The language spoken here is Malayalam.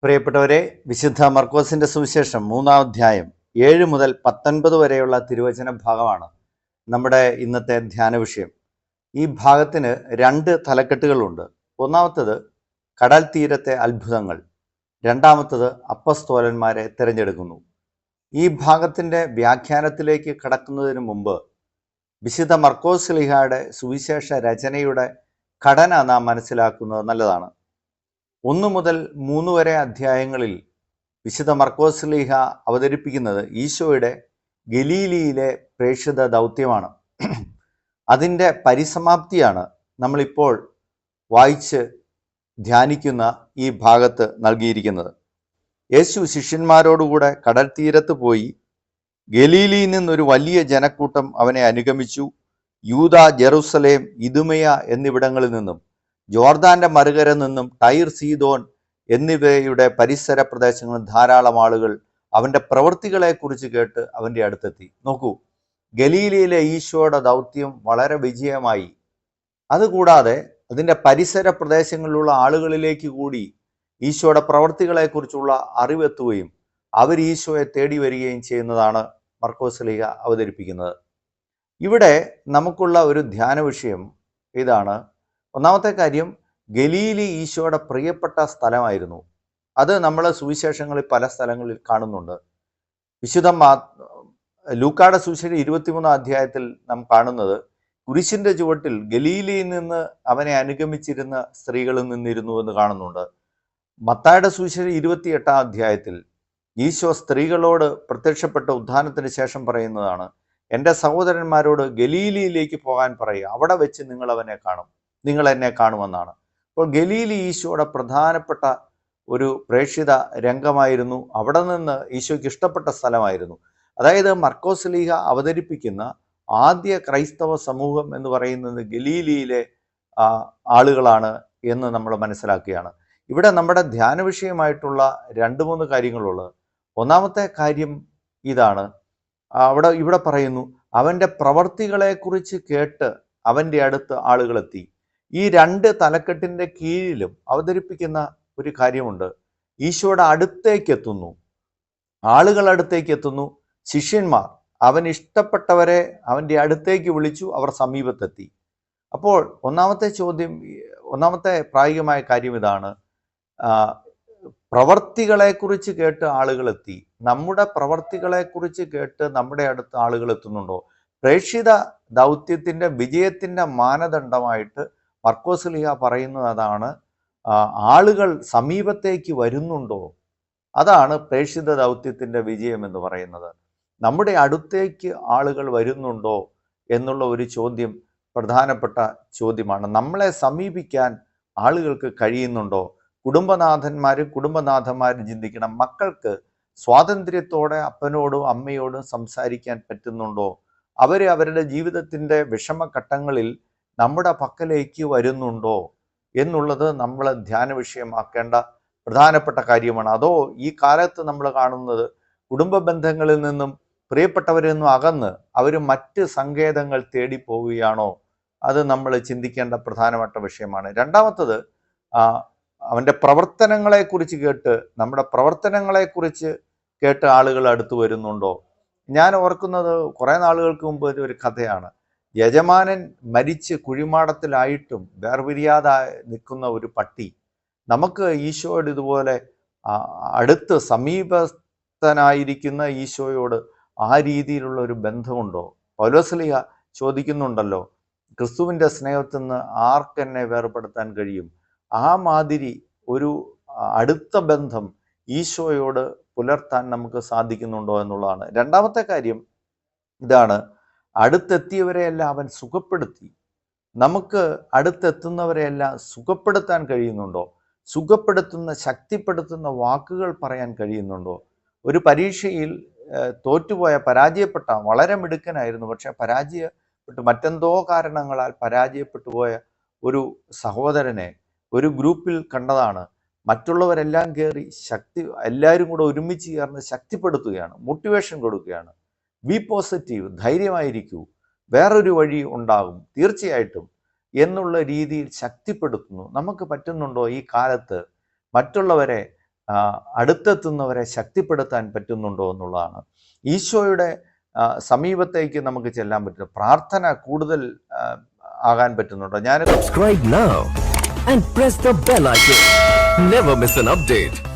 പ്രിയപ്പെട്ടവരെ, വിശുദ്ധ മർക്കോസിന്റെ സുവിശേഷം 3-ാം അധ്യായം 7 മുതൽ 19 വരെയുള്ള തിരുവചന ഭാഗമാണ് നമ്മുടെ ഇന്നത്തെ ധ്യാന വിഷയം. ഈ ഭാഗത്തിന് 2 തലക്കെട്ടുകളുണ്ട്. ഒന്നാമത്തത് കടൽ തീരത്തെ അത്ഭുതങ്ങൾ, രണ്ടാമത്തത് അപ്പസ്തോലന്മാരെ തിരഞ്ഞെടുക്കുന്നു. ഈ ഭാഗത്തിന്റെ വ്യാഖ്യാനത്തിലേക്ക് കടക്കുന്നതിന് മുമ്പ് വിശുദ്ധ മർക്കോസ് ശ്ലീഹായുടെ സുവിശേഷ രചനയുടെ ഘടന നാം മനസ്സിലാക്കുന്നത് നല്ലതാണ്. 1 മുതൽ 3 വരെ അധ്യായങ്ങളിൽ വിശുദ്ധ മർക്കോസ് ശ്ലീഹ അവതരിപ്പിക്കുന്നത് ഈശോയുടെ ഗലീലിയിലെ പ്രേക്ഷിത ദൗത്യമാണ്. അതിൻ്റെ പരിസമാപ്തിയാണ് നമ്മളിപ്പോൾ വായിച്ച് ധ്യാനിക്കുന്ന ഈ ഭാഗത്ത് നൽകിയിരിക്കുന്നത്. യേശു ശിഷ്യന്മാരോടുകൂടെ കടൽ തീരത്ത് പോയി. ഗലീലിയിൽ നിന്നൊരു വലിയ ജനക്കൂട്ടം അവനെ അനുഗമിച്ചു. യൂദ, ജെറുസലേം, ഇദുമയ എന്നിവിടങ്ങളിൽ നിന്നും, ജോർദാന്റെ മറുകര നിന്നും, ടൈർ, സീദോൻ എന്നിവയുടെ പരിസര പ്രദേശങ്ങളിൽ ധാരാളം ആളുകൾ അവൻ്റെ പ്രവൃത്തികളെക്കുറിച്ച് കേട്ട് അവൻ്റെ അടുത്തെത്തി. നോക്കൂ, ഗലീലയിലെ ഈശോയുടെ ദൗത്യം വളരെ വിജയമായി. അതുകൂടാതെ അതിൻ്റെ പരിസര പ്രദേശങ്ങളിലുള്ള ആളുകളിലേക്ക് കൂടി ഈശോയുടെ പ്രവൃത്തികളെക്കുറിച്ചുള്ള അറിവെത്തുകയും അവർ ഈശോയെ തേടി വരികയും ചെയ്യുന്നതാണ് മർക്കോസ് ശ്ലീഹ അവതരിപ്പിക്കുന്നത്. ഇവിടെ നമുക്കുള്ള ഒരു ധ്യാന വിഷയം ഇതാണ്. ഒന്നാമത്തെ കാര്യം, ഗലീലി ഈശോയുടെ പ്രിയപ്പെട്ട സ്ഥലമായിരുന്നു. അത് നമ്മൾ സുവിശേഷങ്ങളിൽ പല സ്ഥലങ്ങളിൽ കാണുന്നുണ്ട്. വിശുദ്ധ ലൂക്കായുടെ സുവിശേഷം 23-ാം അധ്യായത്തിൽ നാം കാണുന്നത് കുരിശിന്റെ ചുവട്ടിൽ ഗലീലിയിൽ നിന്ന് അവനെ അനുഗമിച്ചിരുന്ന സ്ത്രീകളിൽ നിന്നിരുന്നു എന്ന് കാണുന്നുണ്ട്. മത്തായിയുടെ സുവിശേഷം 28-ാം അധ്യായത്തിൽ ഈശോ സ്ത്രീകളോട് പ്രത്യക്ഷപ്പെട്ട ഉത്ഥാനത്തിന് ശേഷം പറയുന്നതാണ്, എൻ്റെ സഹോദരന്മാരോട് ഗലീലിയിലേക്ക് പോകാൻ പറയുക, അവിടെ വെച്ച് നിങ്ങൾ എന്നെ കാണുമെന്നാണ്. അപ്പോൾ ഗലീലി ഈശോയുടെ പ്രധാനപ്പെട്ട ഒരു പ്രേക്ഷിത രംഗമായിരുന്നു. അവിടെ നിന്ന് ഈശോയ്ക്ക് ഇഷ്ടപ്പെട്ട സ്ഥലമായിരുന്നു. അതായത് മർക്കോസ് ശ്ലീഹ അവതരിപ്പിക്കുന്ന ആദ്യ ക്രൈസ്തവ സമൂഹം എന്ന് പറയുന്നത് ഗലീലിയിലെ ആളുകളാണ് എന്ന് നമ്മൾ മനസ്സിലാക്കുകയാണ്. ഇവിടെ നമ്മുടെ ധ്യാന വിഷയമായിട്ടുള്ള 2-3 കാര്യങ്ങളുള്ളത്. ഒന്നാമത്തെ കാര്യം ഇതാണ്. ഇവിടെ പറയുന്നു, അവൻ്റെ പ്രവർത്തികളെക്കുറിച്ച് കേട്ട് അവൻ്റെ അടുത്ത് ആളുകളെത്തി. ഈ 2 തലക്കെട്ടിൻ്റെ കീഴിലും അവതരിപ്പിക്കുന്ന ഒരു കാര്യമുണ്ട്. ഈശോയുടെ അടുത്തേക്ക് എത്തുന്നു, ആളുകൾ അടുത്തേക്ക് എത്തുന്നു. ശിഷ്യന്മാർ അവൻ ഇഷ്ടപ്പെട്ടവരെ അവൻ്റെ അടുത്തേക്ക് വിളിച്ചു, അവർ സമീപത്തെത്തി. അപ്പോൾ ഒന്നാമത്തെ പ്രായോഗികമായ കാര്യം ഇതാണ്. പ്രവർത്തികളെക്കുറിച്ച് കേട്ട് ആളുകളെത്തി. നമ്മുടെ പ്രവർത്തികളെക്കുറിച്ച് കേട്ട് നമ്മുടെ അടുത്ത് ആളുകൾ എത്തുന്നുണ്ടോ? പ്രേക്ഷിത ദൗത്യത്തിൻ്റെ വിജയത്തിൻ്റെ മാനദണ്ഡമായിട്ട് മർക്കോസ് ശ്ലീഹ പറയുന്നത് അതാണ്. ആളുകൾ സമീപത്തേക്ക് വരുന്നുണ്ടോ? അതാണ് പ്രേക്ഷിത ദൗത്യത്തിൻ്റെ വിജയം എന്ന് പറയുന്നത്. നമ്മുടെ അടുത്തേക്ക് ആളുകൾ വരുന്നുണ്ടോ എന്നുള്ള ഒരു ചോദ്യം പ്രധാനപ്പെട്ട ചോദ്യമാണ്. നമ്മളെ സമീപിക്കാൻ ആളുകൾക്ക് കഴിയുന്നുണ്ടോ? കുടുംബനാഥന്മാരും ചിന്തിക്കണം. മക്കൾക്ക് സ്വാതന്ത്ര്യത്തോടെ അപ്പനോടും അമ്മയോടും സംസാരിക്കാൻ പറ്റുന്നുണ്ടോ? അവരുടെ ജീവിതത്തിൻ്റെ വിഷമഘട്ടങ്ങളിൽ നമ്മുടെ പക്കലേക്ക് വരുന്നുണ്ടോ എന്നുള്ളത് നമ്മൾ ധ്യാന വിഷയമാക്കേണ്ട പ്രധാനപ്പെട്ട കാര്യമാണ്. അതോ ഈ കാലത്ത് നമ്മൾ കാണുന്നത് കുടുംബ ബന്ധങ്ങളിൽ നിന്നും പ്രിയപ്പെട്ടവരിൽ നിന്നും അകന്ന് അവർ മറ്റ് സങ്കേതങ്ങൾ തേടി പോവുകയാണോ? അത് നമ്മൾ ചിന്തിക്കേണ്ട പ്രധാനപ്പെട്ട വിഷയമാണ്. രണ്ടാമത്തത്, അവൻ്റെ പ്രവർത്തനങ്ങളെക്കുറിച്ച് കേട്ട് നമ്മുടെ പ്രവർത്തനങ്ങളെക്കുറിച്ച് കേട്ട് ആളുകൾ അടുത്ത് വരുന്നുണ്ടോ? ഞാൻ ഓർക്കുന്നത് കുറേ നാളുകൾക്ക് മുമ്പ് ഒരു കഥയാണ്. യജമാനൻ മരിച്ച് കുഴിമാടത്തിലായിട്ടും വേർപിരിയാതെ നിൽക്കുന്ന ഒരു പട്ടി. നമുക്ക് ഈശോയോട് ഇതുപോലെ അടുത്ത് സമീപസ്ഥനായിരിക്കുന്ന ഈശോയോട് ആ രീതിയിലുള്ള ഒരു ബന്ധമുണ്ടോ? പൗലോസ് ശ്ലീഹ ചോദിക്കുന്നുണ്ടല്ലോ, ക്രിസ്തുവിൻ്റെ സ്നേഹത്തിൽ നിന്ന് ആർക്കെന്നെ വേർപെടുത്താൻ കഴിയും? ആ മാതിരി ഒരു അടുത്ത ബന്ധം ഈശോയോട് പുലർത്താൻ നമുക്ക് സാധിക്കുന്നുണ്ടോ എന്നുള്ളതാണ്. രണ്ടാമത്തെ കാര്യം ഇതാണ്, അടുത്തെത്തിയവരെയെല്ലാം അവൻ സുഖപ്പെടുത്തി. നമുക്ക് അടുത്തെത്തുന്നവരെയെല്ലാം സുഖപ്പെടുത്താൻ കഴിയുന്നുണ്ടോ? സുഖപ്പെടുത്തുന്ന, ശക്തിപ്പെടുത്തുന്ന വാക്കുകൾ പറയാൻ കഴിയുന്നുണ്ടോ? ഒരു പരീക്ഷയിൽ പരാജയപ്പെട്ട വളരെ മിടുക്കനായിരുന്നു, പക്ഷെ മറ്റെന്തോ കാരണങ്ങളാൽ പരാജയപ്പെട്ടു പോയ ഒരു സഹോദരനെ ഒരു ഗ്രൂപ്പിൽ കണ്ടതാണ്. മറ്റുള്ളവരെല്ലാം കയറി എല്ലാവരും കൂടെ ഒരുമിച്ച് ചേർന്ന് ശക്തിപ്പെടുത്തുകയാണ്, മോട്ടിവേഷൻ കൊടുക്കുകയാണ്. ബി പോസിറ്റീവ്, ധൈര്യമായിരിക്കൂ, വേറൊരു വഴി ഉണ്ടാകും തീർച്ചയായിട്ടും എന്നുള്ള രീതിയിൽ ശക്തിപ്പെടുത്തുന്നു. നമുക്ക് പറ്റുന്നുണ്ടോ ഈ കാലത്ത് മറ്റുള്ളവരെ അടുത്തെത്തുന്നവരെ ശക്തിപ്പെടുത്താൻ പറ്റുന്നുണ്ടോ എന്നുള്ളതാണ്. ഈശോയുടെ സമീപത്തേക്ക് നമുക്ക് ചെല്ലാൻ പറ്റും. പ്രാർത്ഥന കൂടുതൽ ആകാൻ പറ്റുന്നുണ്ടോ? ഞാൻ subscribe now and press the bell icon. Never miss an update.